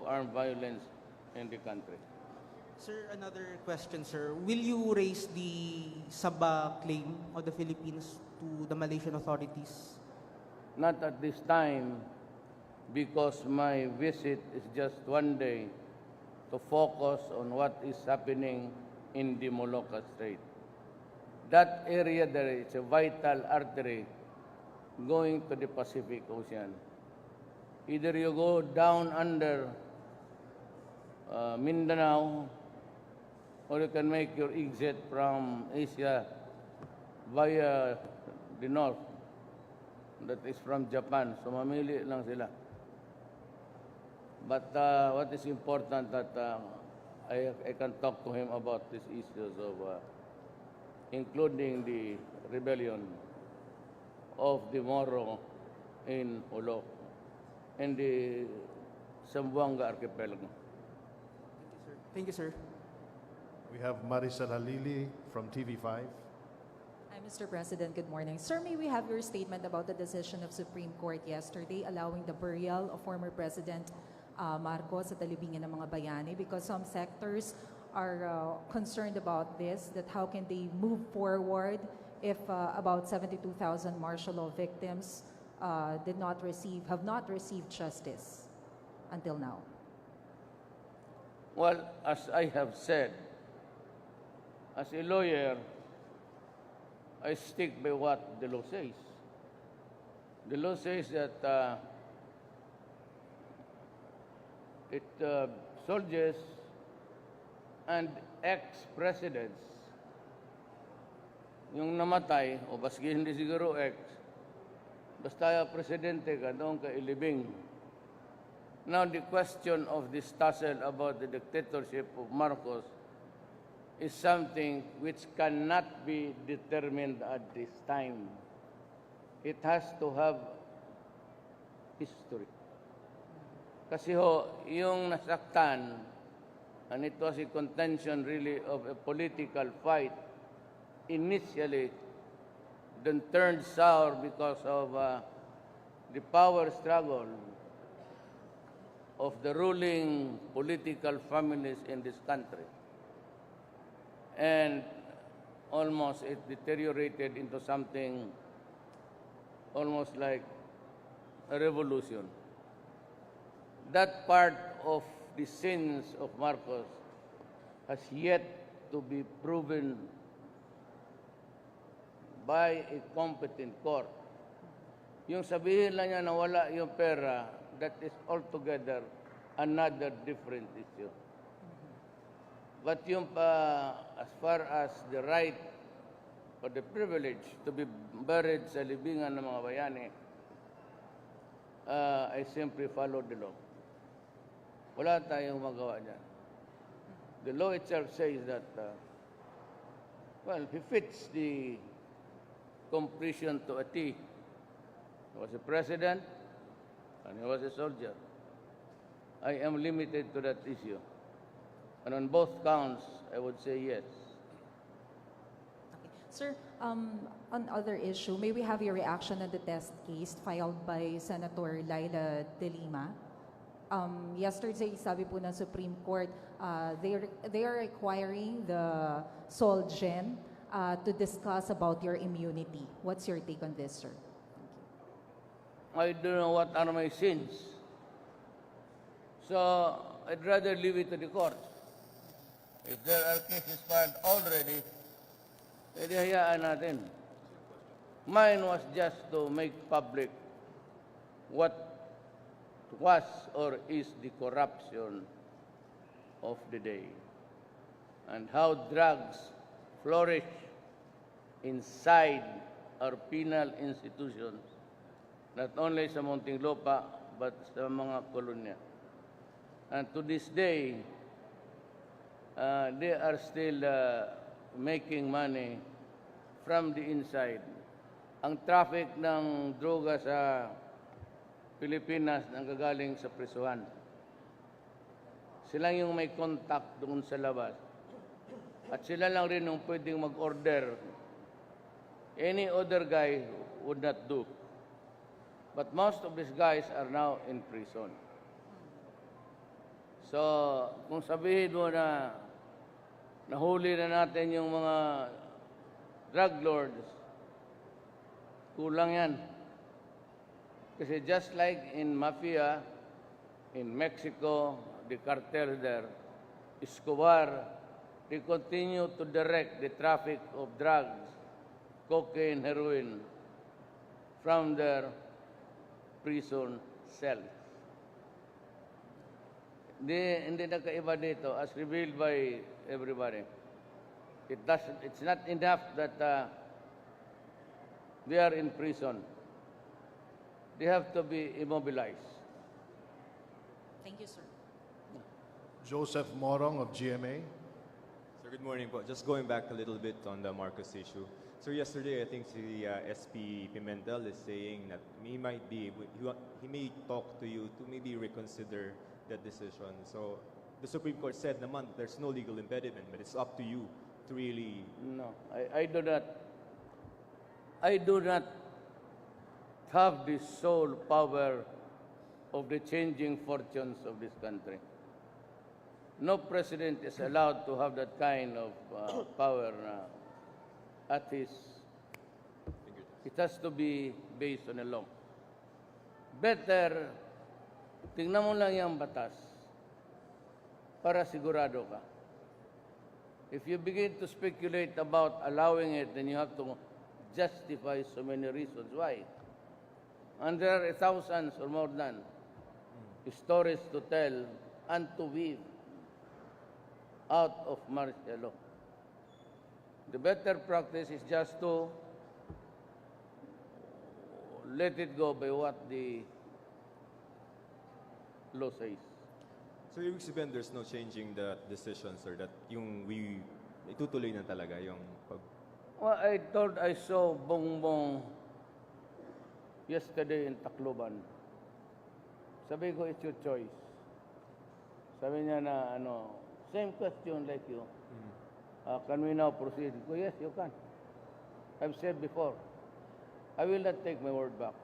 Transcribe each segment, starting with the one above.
armed violence in the country. Sir, another question, sir. Will you raise the Sabah claim of the Philippines to the Malaysian authorities? Not at this time, because my visit is just one day to focus on what is happening in the Molucca Strait. That area there is a vital artery going to the Pacific Ocean. Either you go down under Mindanao, or you can make your exit from Asia via the north, that is from Japan. So mamili lang sila. But what is important that I can talk to him about these issues of including the rebellion of the Moro in Olo and the Zamboanga archipelago. Thank you, sir. We have Maricel Halili from TV5. Hi, Mr. President. Good morning. Sir, may we have your statement about the decision of Supreme Court yesterday allowing the burial of former President Marcos sa talibingin ng mga bayani, because some sectors are concerned about this, that how can they move forward if about 72,000 martial law victims have not received justice until now? Well, as I have said, as a lawyer, I stick by what the law says. The law says that soldiers and ex-presidents, yung namatay, o baski hindi siguro ex, basta presidente ka, doon ka ilibing. Now, the question of this tussle about the dictatorship of Marcos is something which cannot be determined at this time. It has to have history. Kasi yung nasaktan, and it was a contention really of a political fight, initially, then turned sour because of the power struggle of the ruling political families in this country. And almost it deteriorated into something almost like a revolution. That part of the sins of Marcos has yet to be proven by a competent court. Yung sabihin lang niya na wala yung pera, that is altogether another different issue. But yung as far as the right or the privilege to be buried sa libingan ng mga bayani, I simply follow the law. Wala tayong magawa dyan. The law itself says that, well, he fits the completion to a T. He was a president and he was a soldier. I am limited to that issue. And on both counts, I would say yes. Okay. Sir, on other issue, may we have your reaction on the test case filed by Senator Laila De Lima? Yesterday, sabi po ng Supreme Court, they are requiring the SOLGEN to discuss about your immunity. What's your take on this, sir? I don't know what are my sins. So I'd rather leave it to the court. If there are cases filed already, edi hayaan natin. Mine was just to make public what was or is the corruption of the day and how drugs flourish inside our penal institutions, not only sa Muntinlupa but sa mga kolonya. And to this day, they are still making money from the inside. Ang traffic ng droga sa Pilipinas nanggagaling sa prisuhan. Sila yung may contact doon sa labas. At sila lang rin yung pwedeng mag-order. Any other guy would not do. But most of these guys are now in prison. So, kung sabihin mo na nahuli na natin yung mga drug lords, kulang yan. Kasi just like in mafia, in Mexico, the cartel there, Escobar, they continue to direct the traffic of drugs, cocaine, heroin, from their prison cells. Hindi nakaiba dito, as revealed by everybody. It's not enough that they are in prison. They have to be immobilized. Thank you, sir. Joseph Morong of GMA. Sir, good morning po. Just going back a little bit on the Marcos issue. So yesterday, I think the SP Pimentel is saying that he might be, he may talk to you to maybe reconsider that decision. So the Supreme Court said naman there's no legal impediment, but it's up to you to really... No, I do not. I do not have the sole power of the changing fortunes of this country. No president is allowed to have that kind of power at his. It has to be based on a law. Better, tingnan mo lang yung batas para sigurado ka. If you begin to speculate about allowing it, then you have to justify so many reasons why. And there are thousands or more than stories to tell and to weave out of martial law. The better practice is just to let it go by what the law says. So ibig sabihin there's no changing the decision, sir, that yung itutuloy na talaga yung pag... Well, I saw Bongbong yesterday in Tacloban. Sabi ko, it's your choice. Sabi niya na, same question like you. Can we now proceed? Ko, yes, you can. I've said before, I will not take my word back.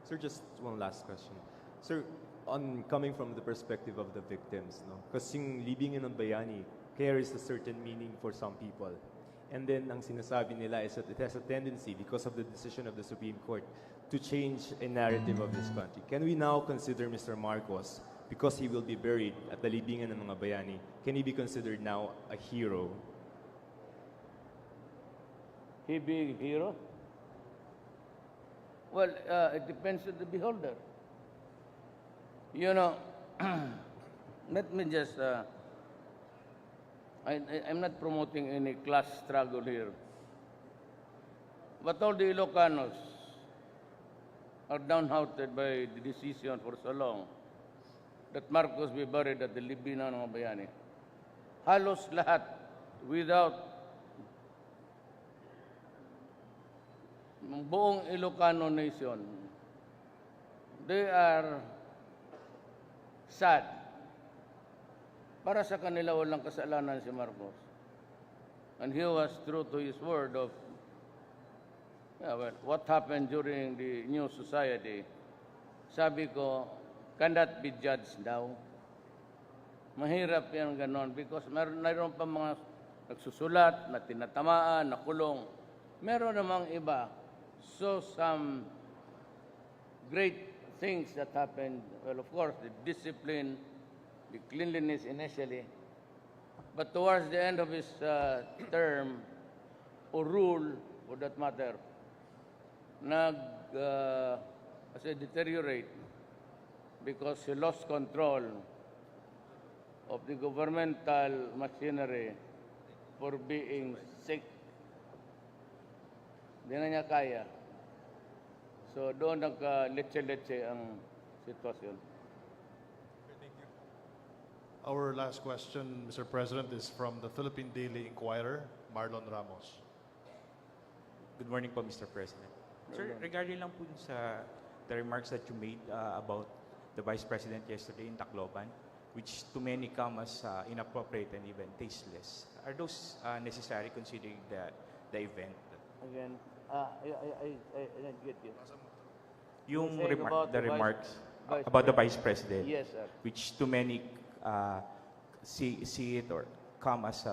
Sir, just one last question. Sir, on coming from the perspective of the victims, no? Kasi yung libingin ng bayani carries a certain meaning for some people. And then, ang sinasabi nila is that it has a tendency, because of the decision of the Supreme Court, to change a narrative of this country. Can we now consider Mr. Marcos, because he will be buried at the libingan ng mga bayani, can he be considered now a hero? He being hero? Well, it depends on the beholder. You know, let me just... I'm not promoting any class struggle here. But all the Ilocanos are downhearted by the decision for so long that Marcos be buried at the libingan ng mga bayani. Halos lahat, without buong Ilocano nation, they are sad. Para sa kanila walang kasalanan si Marcos. And he was true to his word of what happened during the new society. Sabi ko, cannot be judged now. Mahirap yan ganon because mayroon pa mga nagsusulat, na tinatamaan, nakulong. Meron namang iba. So some great things that happened. Well, of course, the discipline, the cleanliness initially. But towards the end of his term, or rule, for that matter, deteriorate because he lost control of the governmental machinery for being sick. Hindi na niya kaya. So doon nagka-leche-leche ang sitwasyon. Our last question, Mr. President, is from the Philippine Daily Inquirer, Marlon Ramos. Good morning po, Mr. President. Sir, regarding lang po sa the remarks that you made about the Vice President yesterday in Tacloban, which to many come as inappropriate and even tasteless. Are those necessary considering the event? Again, I didn't get you. Yung You're saying about the the remarks, about the Vice President. Yes, sir. Which too many see it or come as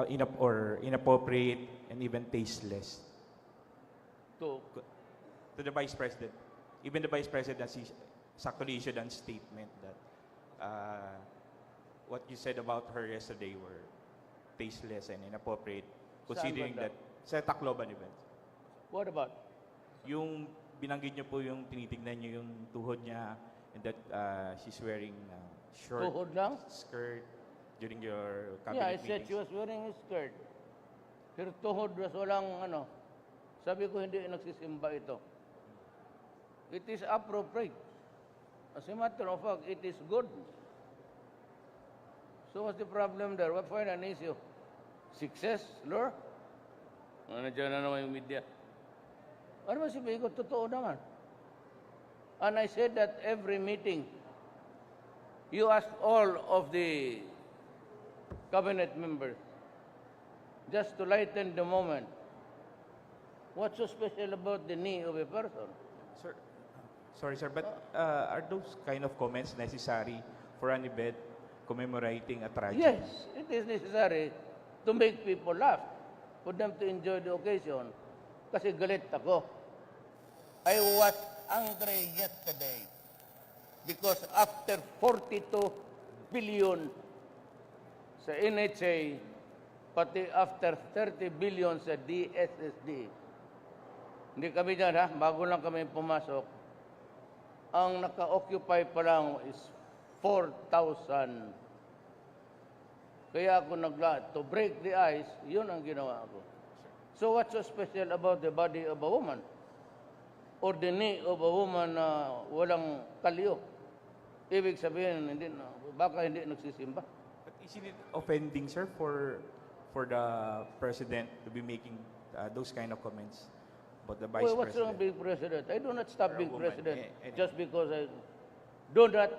inappropriate and even tasteless To to the Vice President. Even the Vice President has actually issued a statement that what you said about her yesterday were tasteless and inappropriate, considering banda? that sa Tacloban event. what about? Yung binanggit niyo po yung tinitignan niyo yung tuhod niya and that she's wearing short Tuhod lang? skirt during your Yeah, I cabinet said she meetings. was wearing a skirt. Pero tuhod was walang ano. Sabi ko hindi nagsisimba ito. It is appropriate. As a matter of fact, it is good. So what's the problem there? What find an issue? Success, lure? Ano dyan na naman yung media? Ano ba sabihin ko? Totoo naman. And I said that every meeting, you ask all of the cabinet members, just to lighten the moment, what's so special about the knee of a person? Sir, sorry sir, but are those kind of comments necessary for an event commemorating a tragedy? Yes, it is necessary to make people laugh, for them to enjoy the occasion. Kasi galit ako. I was angry yesterday because after 42 billion sa NHA, pati after 30 billion sa DSSD, hindi kami dyan ha, bago lang kami pumasok, ang naka-occupy pa lang is 4,000. Kaya ako to break the ice, yun ang ginawa ko. So what's so special about the body of a woman? Or the knee of a woman na walang kalyo? Ibig sabihin, baka hindi nagsisimba. But isn't it offending, sir, for the president to be making those kind of comments about the vice Well, what's wrong president? being president? I do not stop Or a being woman, president any- just because I do not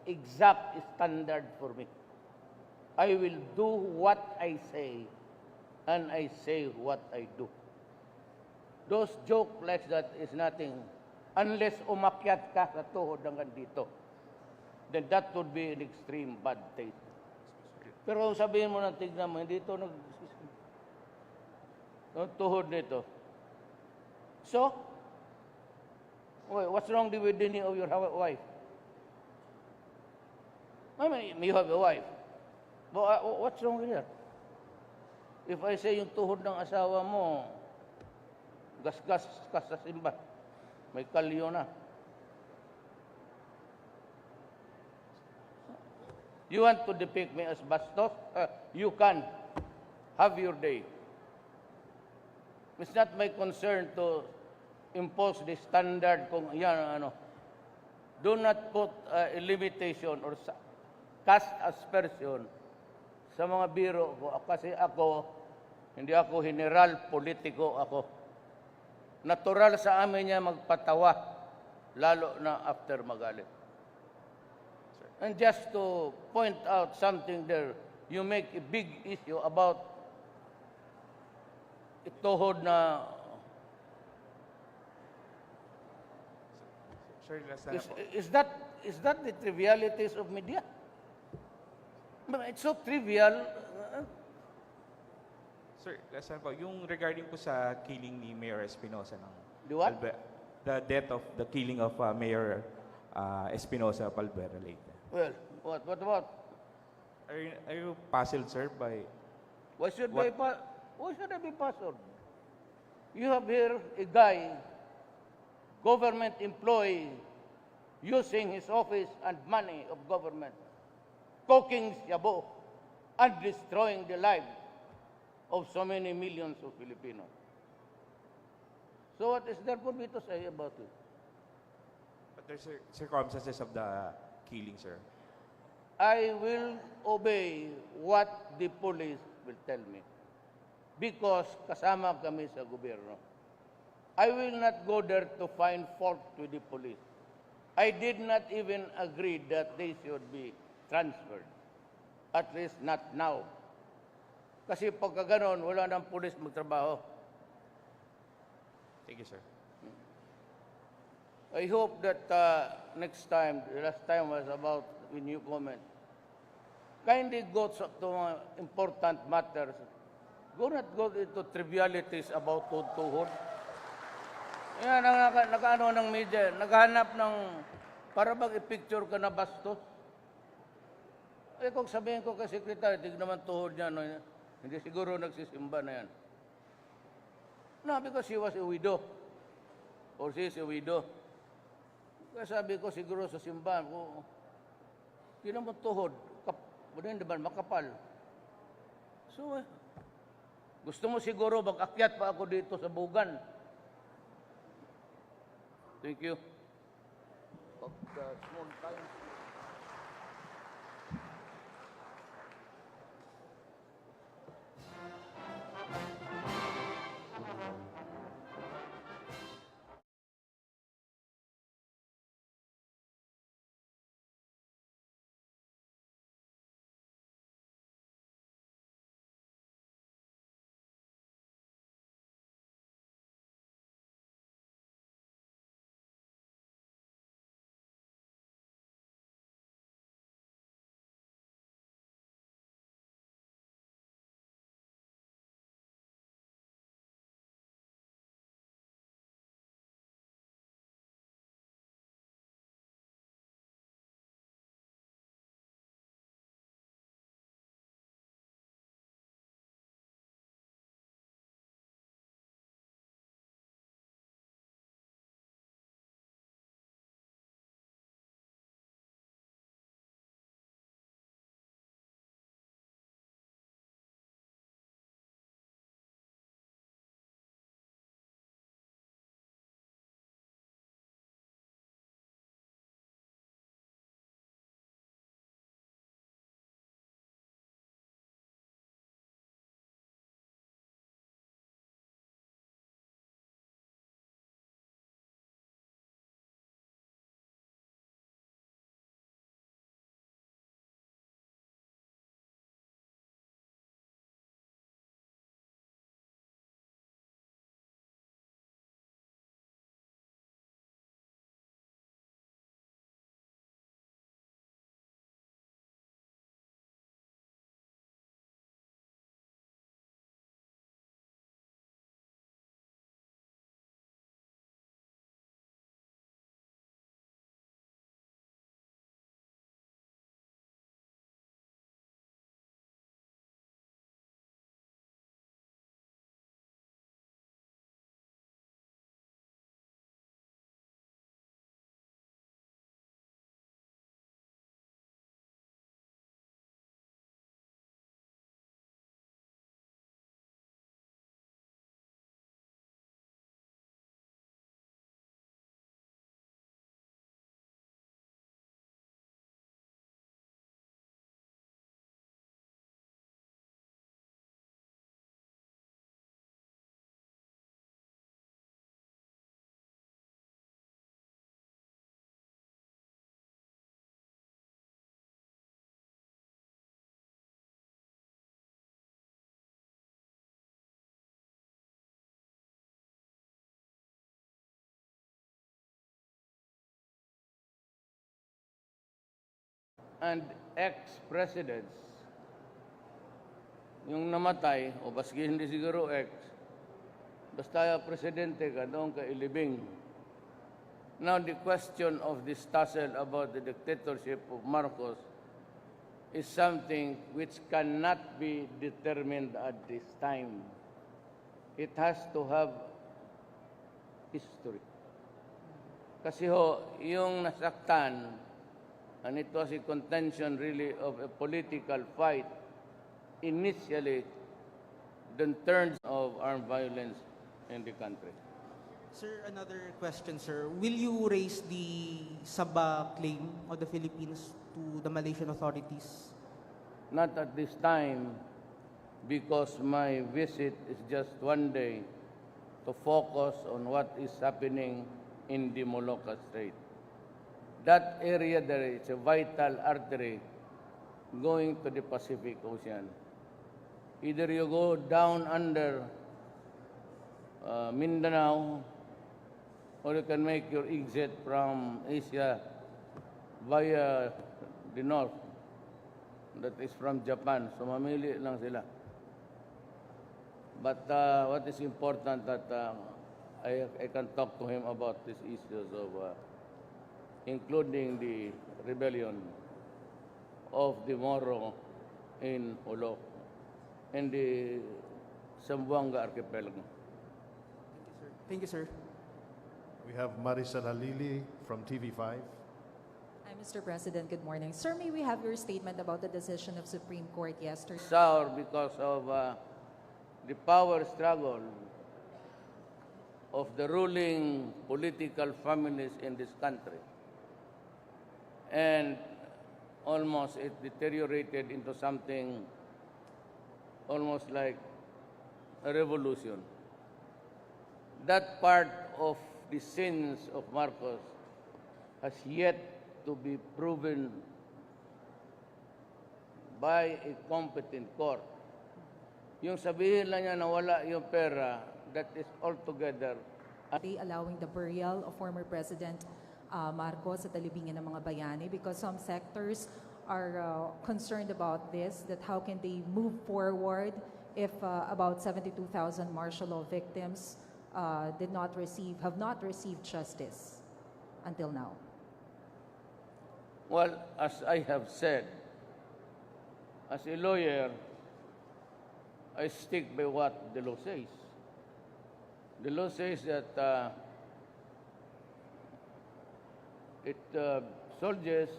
exact standard for me. I will do what I say, and I say what I do. Those joke like that is nothing unless umakyat ka sa tuhod hanggang dito. Then that would be an extreme bad taste. Pero sabihin mo na, tignan mo, hindi ito tuhod nito. So, what's wrong with the knee of your wife? I mean, you have a wife. But what's wrong with her? If I say yung tuhod ng asawa mo, gasgas ka sa simba, may kalyo na. You want to depict me as bastos? You can. Have your day. It's not my concern to impose the standard kung yan ano. Do not put a limitation or cast aspersion sa mga biro ko. Kasi ako, hindi ako general, politiko ako. Natural sa amin niya magpatawa, lalo na after magalit. And just to point out something there, you make a big issue about ituhod na Sir, last na po. is that the trivialities of media? But it's so trivial. Sir, last na po. Yung regarding po sa killing ni Mayor Espinosa ng The what? the death of the killing of Mayor Espinosa of Albera Leyte. Well, what about? Are you puzzled, sir, by Why should What? I be puzzled? You have here a guy, government employee, using his office and money of government, cooking shabu and destroying the lives of so many millions of Filipinos. So what is there for me to say about it? but there's circumstances of the killing, sir? I will obey what the police will tell me because kasama kami sa gobyerno. I will not go there to find fault with the police. I did not even agree that they should be transferred. At least not now. Kasi pagka ganon, wala nang pulis magtrabaho. Thank you, sir. I hope that next time, the last time was about when you comment, kindly go to important matters. Go not go into trivialities about tuhod. Yan, nakaano ng media, naghanap ng, para bang i-picture ka na bastos. Eh kung sabihin ko kay Secretary, tignan naman tuhod niya, no, hindi siguro nagsisimba na yan. No, because she was a widow. Or she is a widow. Kaya sabi ko siguro sa simbahan ko, tignan mo tuhod, hindi ba makapal? So, gusto mo siguro mag-akyat pa ako dito sa bugan. Thank you. Of the small time. And ex-presidents, yung namatay, o baski hindi siguro ex, basta presidente ka, doon ka ilibing. Now the question of this tussle about the dictatorship of Marcos is something which cannot be determined at this time. It has to have history. Kasi yung nasaktan, and it was a contention really of a political fight, initially, then turns of armed violence in the country. Sir, another question, sir. Will you raise the Sabah claim of the Philippines to the Malaysian authorities? Not at this time, because my visit is just one day to focus on what is happening in the Molokas Strait. That area there is a vital artery going to the Pacific Ocean. Either you go down under Mindanao or you can make your exit from Asia via the north, that is from Japan. So mamili lang sila. But what is important that I can talk to him about these issues of including the rebellion of the Moro in Olo, in the Zamboanga archipelago. Thank you, sir. We have Maricel Halili from TV5. Hi, Mr. President. Good morning. Sir, may we have your statement about the decision of Supreme Court yesterday? Sour because of the power struggle of the ruling political families in this country. And almost it deteriorated into something almost like a revolution. That part of the sins of Marcos has yet to be proven by a competent court. Yung sabihin lang niya na wala yung pera, that is altogether They allowing the burial of former President Marcos sa talibingin ng mga bayani because some sectors are concerned about this, that how can they move forward if about 72,000 martial law victims have not received justice until now. Well, as I have said, as a lawyer, I stick by what the law says. The law says that soldiers